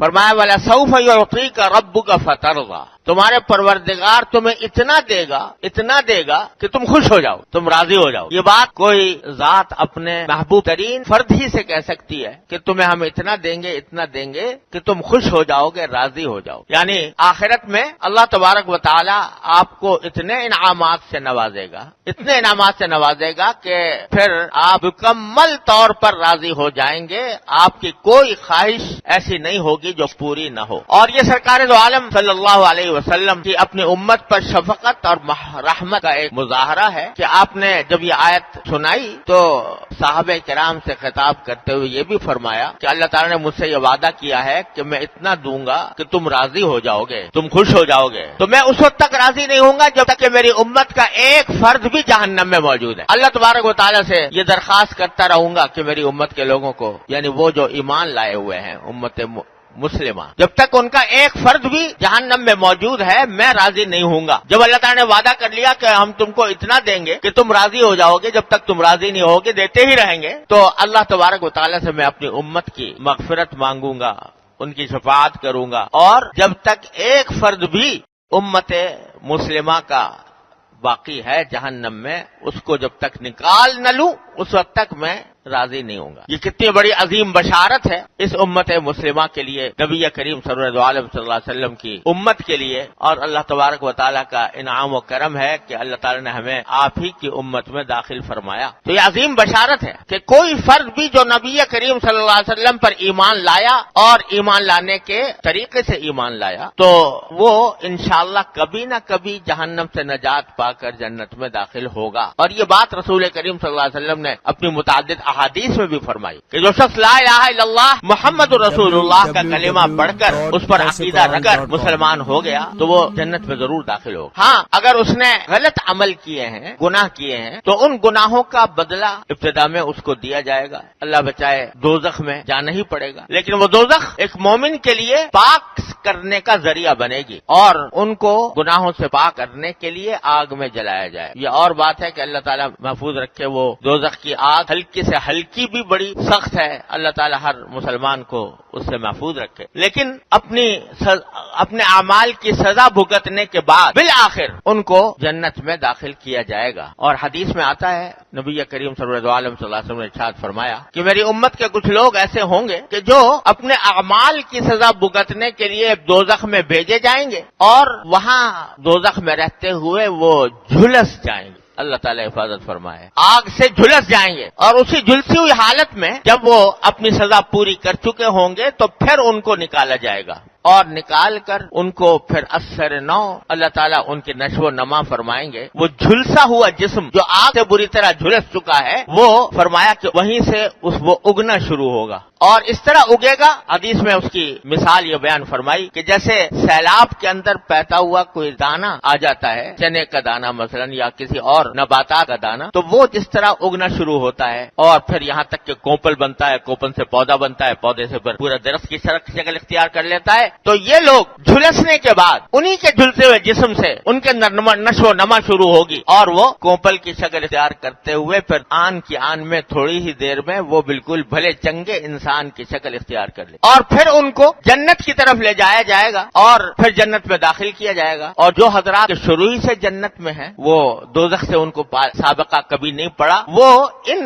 فرمایا وَلَسَوْفَ يُعْطِيكَ رَبُّكَ فَتَرْضَىٰ، تمہارے پروردگار تمہیں اتنا دے گا کہ تم خوش ہو جاؤ، تم راضی ہو جاؤ۔ یہ بات کوئی ذات اپنے محبوب ترین فرد ہی سے کہہ سکتی ہے کہ تمہیں ہم اتنا دیں گے کہ تم خوش ہو جاؤ گے، راضی ہو جاؤ۔ یعنی آخرت میں اللہ تبارک و تعالی آپ کو اتنے انعامات سے نوازے گا کہ پھر آپ مکمل طور پر راضی ہو جائیں گے، آپ کی کوئی خواہش ایسی نہیں ہوگی جو پوری نہ ہو۔ اور یہ سرکار دو عالم صلی اللہ علیہ وسلم کی اپنی امت پر شفقت اور رحمت کا ایک مظاہرہ ہے کہ آپ نے جب یہ آیت سنائی تو صحابہ کرام سے خطاب کرتے ہوئے یہ بھی فرمایا کہ اللہ تعالیٰ نے مجھ سے یہ وعدہ کیا ہے کہ میں اتنا دوں گا کہ تم راضی ہو جاؤ گے، تم خوش ہو جاؤ گے، تو میں اس وقت تک راضی نہیں ہوں گا جب تک کہ میری امت کا ایک فرد بھی جہنم میں موجود ہے۔ اللہ تبارک و تعالیٰ سے یہ درخواست کرتا رہوں گا کہ میری امت کے لوگوں کو، یعنی وہ جو ایمان لائے ہوئے ہیں امت مسلمہ، جب تک ان کا ایک فرد بھی جہنم میں موجود ہے میں راضی نہیں ہوں گا۔ جب اللہ تعالیٰ نے وعدہ کر لیا کہ ہم تم کو اتنا دیں گے کہ تم راضی ہو جاؤ گے، جب تک تم راضی نہیں ہوگے دیتے ہی رہیں گے، تو اللہ تبارک و تعالیٰ سے میں اپنی امت کی مغفرت مانگوں گا، ان کی شفاعت کروں گا، اور جب تک ایک فرد بھی امت مسلمہ کا باقی ہے جہنم میں، اس کو جب تک نکال نہ لوں اس وقت تک میں راضی نہیں ہوں گا۔ یہ کتنی بڑی عظیم بشارت ہے اس امت مسلمہ کے لیے، نبی کریم سرور دو عالم صلی اللہ علیہ وسلم کی امت کے لیے، اور اللہ تبارک و تعالیٰ کا انعام و کرم ہے کہ اللہ تعالیٰ نے ہمیں آپ ہی کی امت میں داخل فرمایا۔ تو یہ عظیم بشارت ہے کہ کوئی فرد بھی جو نبی کریم صلی اللہ علیہ وسلم پر ایمان لایا اور ایمان لانے کے طریقے سے ایمان لایا تو وہ انشاءاللہ کبھی نہ کبھی جہنم سے نجات پا کر جنت میں داخل ہوگا۔ اور یہ بات رسول کریم صلی اللہ علیہ وسلم نے اپنی متعدد احادیث میں بھی فرمائی کہ جو شخص لا الہ الا اللہ محمد رسول اللہ کا کلمہ پڑھ کر اس پر عقیدہ رکھ کر مسلمان ہو گیا تو وہ جنت میں ضرور داخل ہوگا۔ ہاں اگر اس نے غلط عمل کیے ہیں، گناہ کیے ہیں، تو ان گناہوں کا بدلہ ابتدا میں اس کو دیا جائے گا، اللہ بچائے دوزخ میں جانا ہی پڑے گا، لیکن وہ دوزخ ایک مومن کے لیے پاک کرنے کا ذریعہ بنے گی اور ان کو گناہوں سے پاک کرنے کے لیے آگ میں جلایا جائے۔ یہ اور بات ہے کہ اللہ تعالیٰ محفوظ رکھے، وہ دوزخ کی آگ ہلکی سے ہلکی بھی بڑی سخت ہے، اللہ تعالیٰ ہر مسلمان کو اس سے محفوظ رکھے، لیکن اپنے اعمال کی سزا بھگتنے کے بعد بالآخر ان کو جنت میں داخل کیا جائے گا۔ اور حدیث میں آتا ہے نبی کریم صلی اللہ علیہ وسلم نے ارشاد فرمایا کہ میری امت کے کچھ لوگ ایسے ہوں گے کہ جو اپنے اعمال کی سزا بھگتنے کے لیے دوزخ میں بھیجے جائیں گے اور وہاں دوزخ میں رہتے ہوئے وہ جھلس جائیں گے، اللہ تعالیٰ حفاظت فرمائے، آگ سے جھلس جائیں گے، اور اسی جھلسی ہوئی حالت میں جب وہ اپنی سزا پوری کر چکے ہوں گے تو پھر ان کو نکالا جائے گا، اور نکال کر ان کو پھر اثر نو اللہ تعالیٰ ان کی نشو و نما فرمائیں گے۔ وہ جھلسا ہوا جسم جو آگ سے بری طرح جھلس چکا ہے وہ فرمایا کہ وہیں سے وہ اگنا شروع ہوگا، اور اس طرح اگے گا۔ حدیث میں اس کی مثال یہ بیان فرمائی کہ جیسے سیلاب کے اندر بہتا ہوا کوئی دانہ آ جاتا ہے، چنے کا دانہ مثلا یا کسی اور نباتات کا دانہ، تو وہ جس طرح اگنا شروع ہوتا ہے اور پھر یہاں تک کہ کوپل بنتا ہے، کوپل سے پودا بنتا ہے، پودے سے پھر پورا درخت کی شکل اختیار کر لیتا ہے، تو یہ لوگ جھلسنے کے بعد انہی کے جھلسے ہوئے جسم سے ان کے نشو و نما شروع ہوگی اور وہ کوپل کی شکل اختیار کرتے ہوئے پھر آن کی آن میں تھوڑی ہی دیر میں وہ بالکل بھلے چنگے انسان کی شکل اختیار کر لے، اور پھر ان کو جنت کی طرف لے جایا جائے گا اور پھر جنت میں داخل کیا جائے گا۔ اور جو حضرات شروع سے جنت میں ہیں وہ دوزخ سے ان کو سابقہ کبھی نہیں پڑا، وہ ان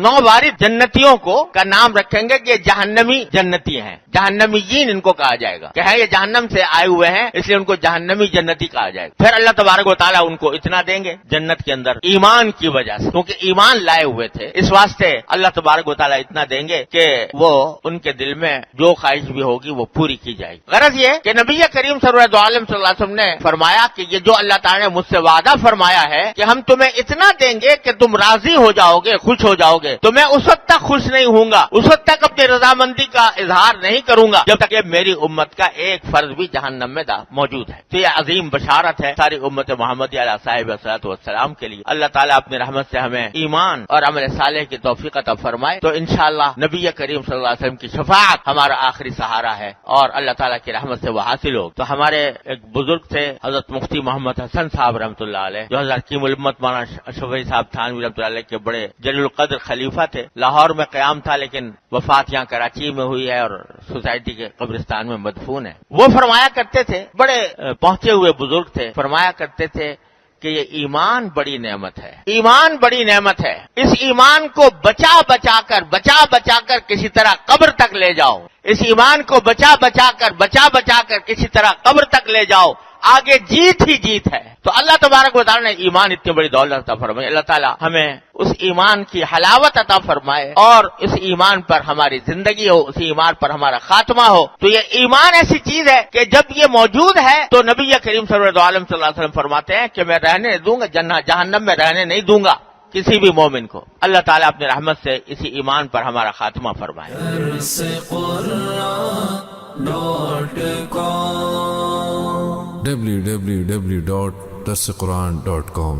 نو وارد جنتیوں کو کا نام رکھیں گے کہ جہنمی جنتی ہیں، جہنمیین ان کو کہا جائے گا کہ یہ جہنم سے آئے ہوئے ہیں اس لیے ان کو جہنمی جنتی کہا جائے گا۔ پھر اللہ تبارک و تعالیٰ ان کو اتنا دیں گے جنت کے اندر ایمان کی وجہ سے، کیونکہ ایمان لائے ہوئے تھے، اس واسطے اللہ تبارک و تعالیٰ اتنا دیں گے کہ وہ ان کے دل میں جو خواہش بھی ہوگی وہ پوری کی جائے گی۔ غرض یہ کہ نبی کریم صلی اللہ علیہ وسلم نے فرمایا کہ یہ جو اللہ تعالیٰ نے مجھ سے وعدہ فرمایا ہے کہ ہم تمہیں اتنا دیں گے کہ تم راضی ہو جاؤ گے، خوش ہو جاؤ گے، تو میں اس وقت تک خوش نہیں ہوں گا، اس وقت تک اپنی رضامندی کا اظہار نہیں کروں گا جب تک کہ میری امت کا ایک فرد بھی جہنم میں موجود ہے۔ تو یہ عظیم بشارت ہے ساری امت محمدیہ علیہ صاحب الصلوۃ والسلام کے لیے۔ اللہ تعالیٰ اپنی رحمت سے ہمیں ایمان اور عمل صالح کی توفیق عطا فرمائے، تو انشاءاللہ نبی کریم صلی اللہ علیہ وسلم کی شفاعت ہمارا آخری سہارا ہے، اور اللہ تعالیٰ کی رحمت سے وہ حاصل ہو۔ تو ہمارے ایک بزرگ تھے حضرت مفتی محمد حسن صاحب رحمۃ اللہ علیہ، جو حضرت حکیم الامت مولانا شفیع صاحب تھانوی رحمۃ اللہ علیہ کے بڑے جلیل القدر خلیفہ تھے۔ لاہور میں قیام تھا لیکن وفات یہاں کراچی میں ہوئی ہے اور سوسائٹی کے قبرستان میں مدفون ہے۔ وہ فرمایا کرتے تھے، بڑے پہنچے ہوئے بزرگ تھے، فرمایا کرتے تھے کہ یہ ایمان بڑی نعمت ہے، ایمان بڑی نعمت ہے، اس ایمان کو بچا بچا کر کسی طرح قبر تک لے جاؤ، اس ایمان کو بچا بچا کر کسی طرح قبر تک لے جاؤ، آگے جیت ہی جیت ہے۔ تو اللہ تبارک و تعالیٰ نے ایمان اتنی بڑی دولت عطا فرمائی، اللہ تعالیٰ ہمیں اس ایمان کی حلاوت عطا فرمائے اور اس ایمان پر ہماری زندگی ہو، اس ایمان پر ہمارا خاتمہ ہو۔ تو یہ ایمان ایسی چیز ہے کہ جب یہ موجود ہے تو نبی کریم سرور عالم صلی اللہ علیہ وسلم فرماتے ہیں کہ میں رہنے دوں گا جہنم میں رہنے نہیں دوں گا کسی بھی مومن کو۔ اللہ تعالیٰ اپنی رحمت سے اسی ایمان پر ہمارا خاتمہ فرمائے۔ www.darsequran.com